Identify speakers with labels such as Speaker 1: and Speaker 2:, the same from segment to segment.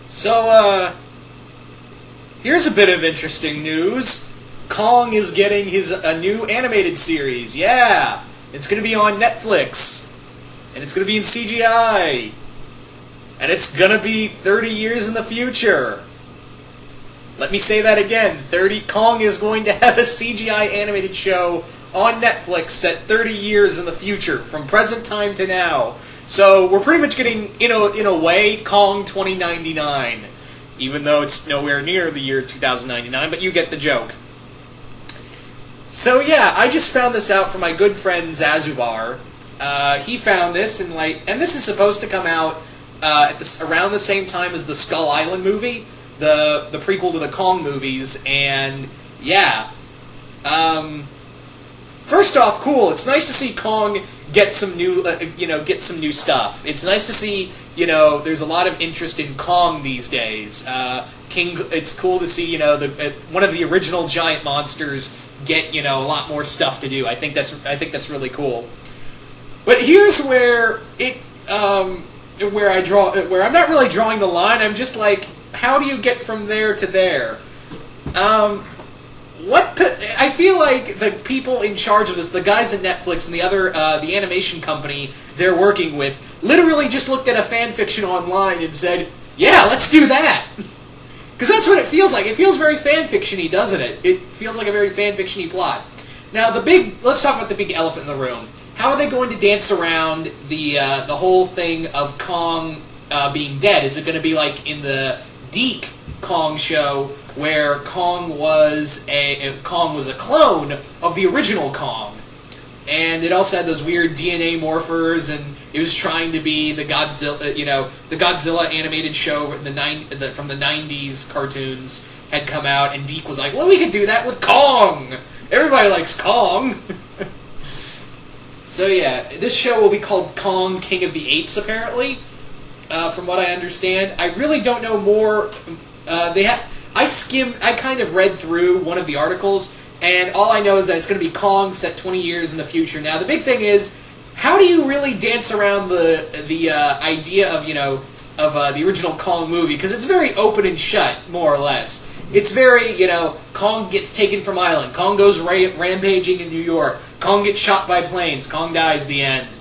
Speaker 1: So, here's a bit of interesting news. Kong is getting a new animated series. Yeah! It's going to be on Netflix. And it's going to be in CGI. And it's going to be 30 years in the future. Let me say that again. Kong is going to have a CGI animated show on Netflix set 30 years in the future, from present time to now. So we're pretty much getting, in a way, Kong 2099. Even though it's nowhere near the year 2099, but you get the joke. So yeah, I just found this out from my good friend Zazubar. He found this, and this is supposed to come out around the same time as the Skull Island movie, the prequel to the Kong movies, and yeah. First off, cool. It's nice to see Kong get some new, get some new stuff. It's nice to see, there's a lot of interest in Kong these days. It's cool to see, one of the original giant monsters get, a lot more stuff to do. I think that's really cool. But here's where where I'm not really drawing the line. I'm just like, how do you get from there to there? I feel like the people in charge of this, the guys at Netflix and the animation company they're working with, literally just looked at a fan fiction online and said, yeah, let's do that! Because that's what it feels like. It feels very fan fiction-y, doesn't it? It feels like a very fan fiction-y plot. Now, let's talk about the big elephant in the room. How are they going to dance around the whole thing of Kong being dead? Is it going to be like in the Deke Kong show, where Kong was a clone of the original Kong, and it also had those weird DNA morphers, and it was trying to be the Godzilla, the Godzilla animated show from the '90s cartoons had come out, and Deke was like, "Well, we could do that with Kong. Everybody likes Kong." So yeah, this show will be called Kong, King of the Apes, apparently, from what I understand. I really don't know more. I kind of read through one of the articles, and all I know is that it's going to be Kong set 20 years in the future. Now, the big thing is, how do you really dance around the idea of, the original Kong movie? Because it's very open and shut, more or less. It's very, Kong gets taken from Island, Kong goes rampaging in New York, Kong gets shot by planes, Kong dies, the end.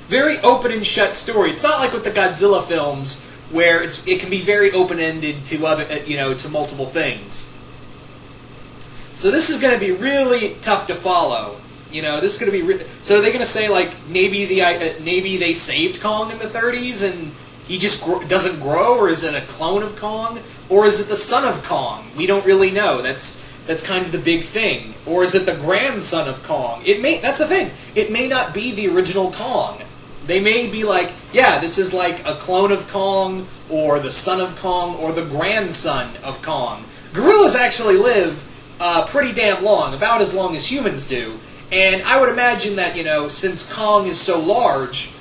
Speaker 1: Very open and shut story. It's not like with the Godzilla films, where it can be very open-ended to to multiple things. So this is going to be really tough to follow. This is going to be so they're going to say like maybe they saved Kong in the 30s and he just doesn't grow, or is it a clone of Kong, or is it the son of Kong? We don't really know. That's kind of the big thing. Or is it the grandson of Kong? That's the thing. It may not be the original Kong. They may be like, yeah, this is like a clone of Kong, or the son of Kong, or the grandson of Kong. Gorillas actually live pretty damn long, about as long as humans do. And I would imagine that, since Kong is so large,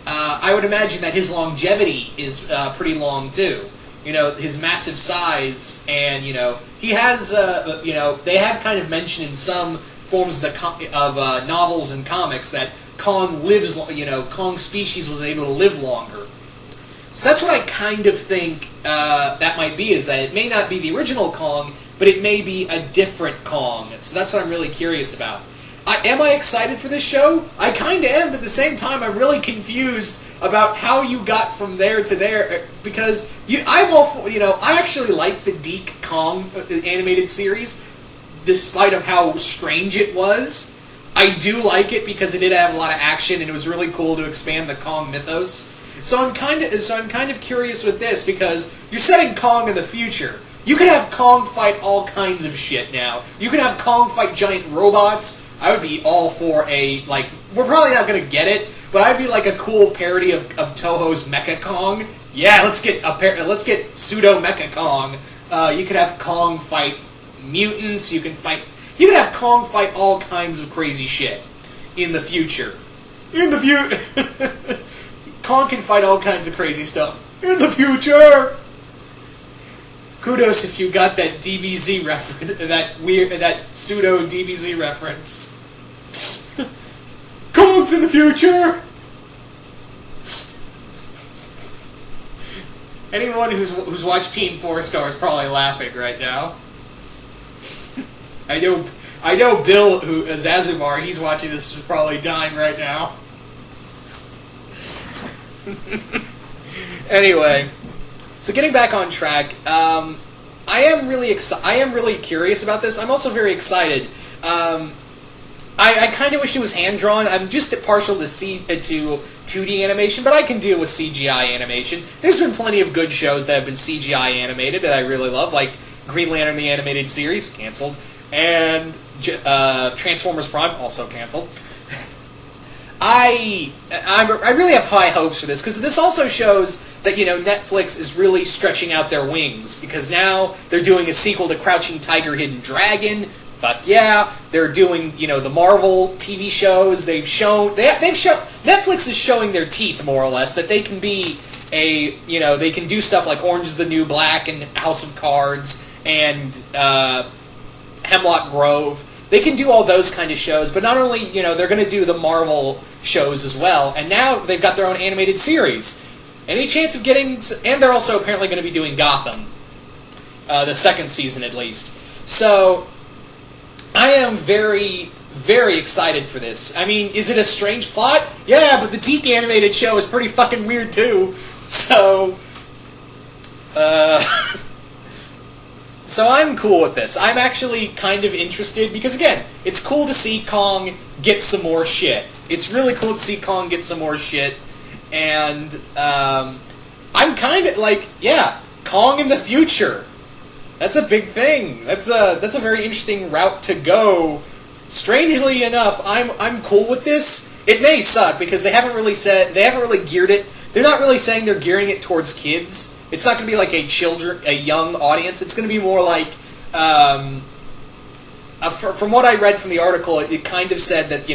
Speaker 1: I would imagine that his longevity is pretty long too. His massive size, and, he has, they have kind of mentioned in some forms of novels and comics that Kong lives, Kong's species was able to live longer. So that's what I kind of think that might be, is that it may not be the original Kong, but it may be a different Kong. So that's what I'm really curious about. Am I excited for this show? I kind of am, but at the same time, I'm really confused about how you got from there to there, because I actually like the Deke Kong animated series, despite of how strange it was. I do like it because it did have a lot of action, and it was really cool to expand the Kong mythos. So I'm kind of curious with this, because you're setting Kong in the future. You could have Kong fight all kinds of shit now. You could have Kong fight giant robots. I would be all for we're probably not going to get it, but I'd be like a cool parody of Toho's Mecha Kong. Yeah, let's get pseudo Mecha Kong. You could have Kong fight mutants. You could have Kong fight all kinds of crazy shit in the future. Kong can fight all kinds of crazy stuff in the future. Kudos if you got that DBZ reference, that pseudo DBZ reference. Kong's in the future. Anyone who's watched Team 4 Star is probably laughing right now. I know Bill, who is Azumar, he's watching this, is probably dying right now. Anyway, so getting back on track, I am really curious about this. I'm also very excited. I kind of wish it was hand drawn. I'm just partial to 2D animation, but I can deal with CGI animation. There's been plenty of good shows that have been CGI animated that I really love, like Green Lantern the Animated Series, canceled, and Transformers Prime, also canceled. I really have high hopes for this, because this also shows that, Netflix is really stretching out their wings, because now they're doing a sequel to Crouching Tiger, Hidden Dragon. Fuck yeah. They're doing, the Marvel TV shows. They've shown Netflix is showing their teeth, more or less, that they can be they can do stuff like Orange is the New Black and House of Cards and Hemlock Grove. They can do all those kind of shows, but not only, they're going to do the Marvel shows as well, and now they've got their own animated series. Any chance of getting... And they're also apparently going to be doing Gotham. The second season, at least. So, I am very, very excited for this. I mean, is it a strange plot? Yeah, but the Deke animated show is pretty fucking weird, too. So... So I'm cool with this. I'm actually kind of interested, because again, it's cool to see Kong get some more shit. It's really cool to see Kong get some more shit, and I'm kind of like, yeah, Kong in the future. That's a big thing. That's a very interesting route to go. Strangely enough, I'm cool with this. It may suck because they haven't really geared it. They're not really saying they're gearing it towards kids. It's not going to be like a young audience. It's going to be more like, from what I read from the article, it kind of said that,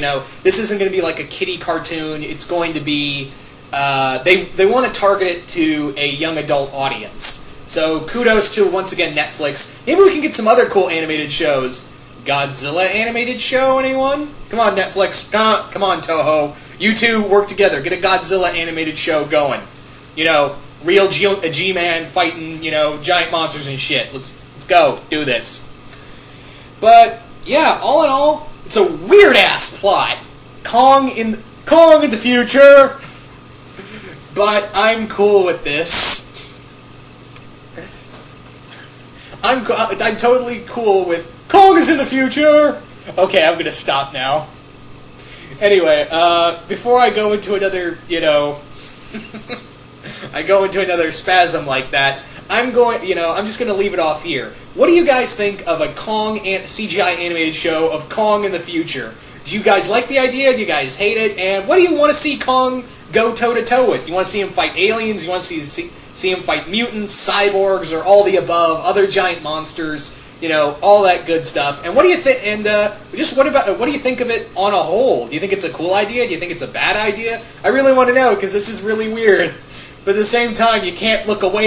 Speaker 1: this isn't going to be like a kiddie cartoon. It's going to be, they want to target it to a young adult audience. So kudos to, once again, Netflix. Maybe we can get some other cool animated shows. Godzilla animated show, anyone? Come on, Netflix. Come on, Toho. You two work together. Get a Godzilla animated show going. Real G-Man fighting, giant monsters and shit. Let's go. Do this. But, yeah, all in all, it's a weird-ass plot. Kong in the future. But I'm cool with this. I'm totally cool with Kong is in the future. Okay, I'm gonna stop now. Anyway, before I go into another, I go into another spasm like that, I'm just going to leave it off here. What do you guys think of a Kong CGI animated show of Kong in the future? Do you guys like the idea? Do you guys hate it? And what do you want to see Kong go toe-to-toe with? You want to see him fight aliens? You want to see him fight mutants, cyborgs, or all the above, other giant monsters, all that good stuff. And what do you think? And what do you think of it on a whole? Do you think it's a cool idea? Do you think it's a bad idea? I really want to know, because this is really weird. But at the same time, you can't look away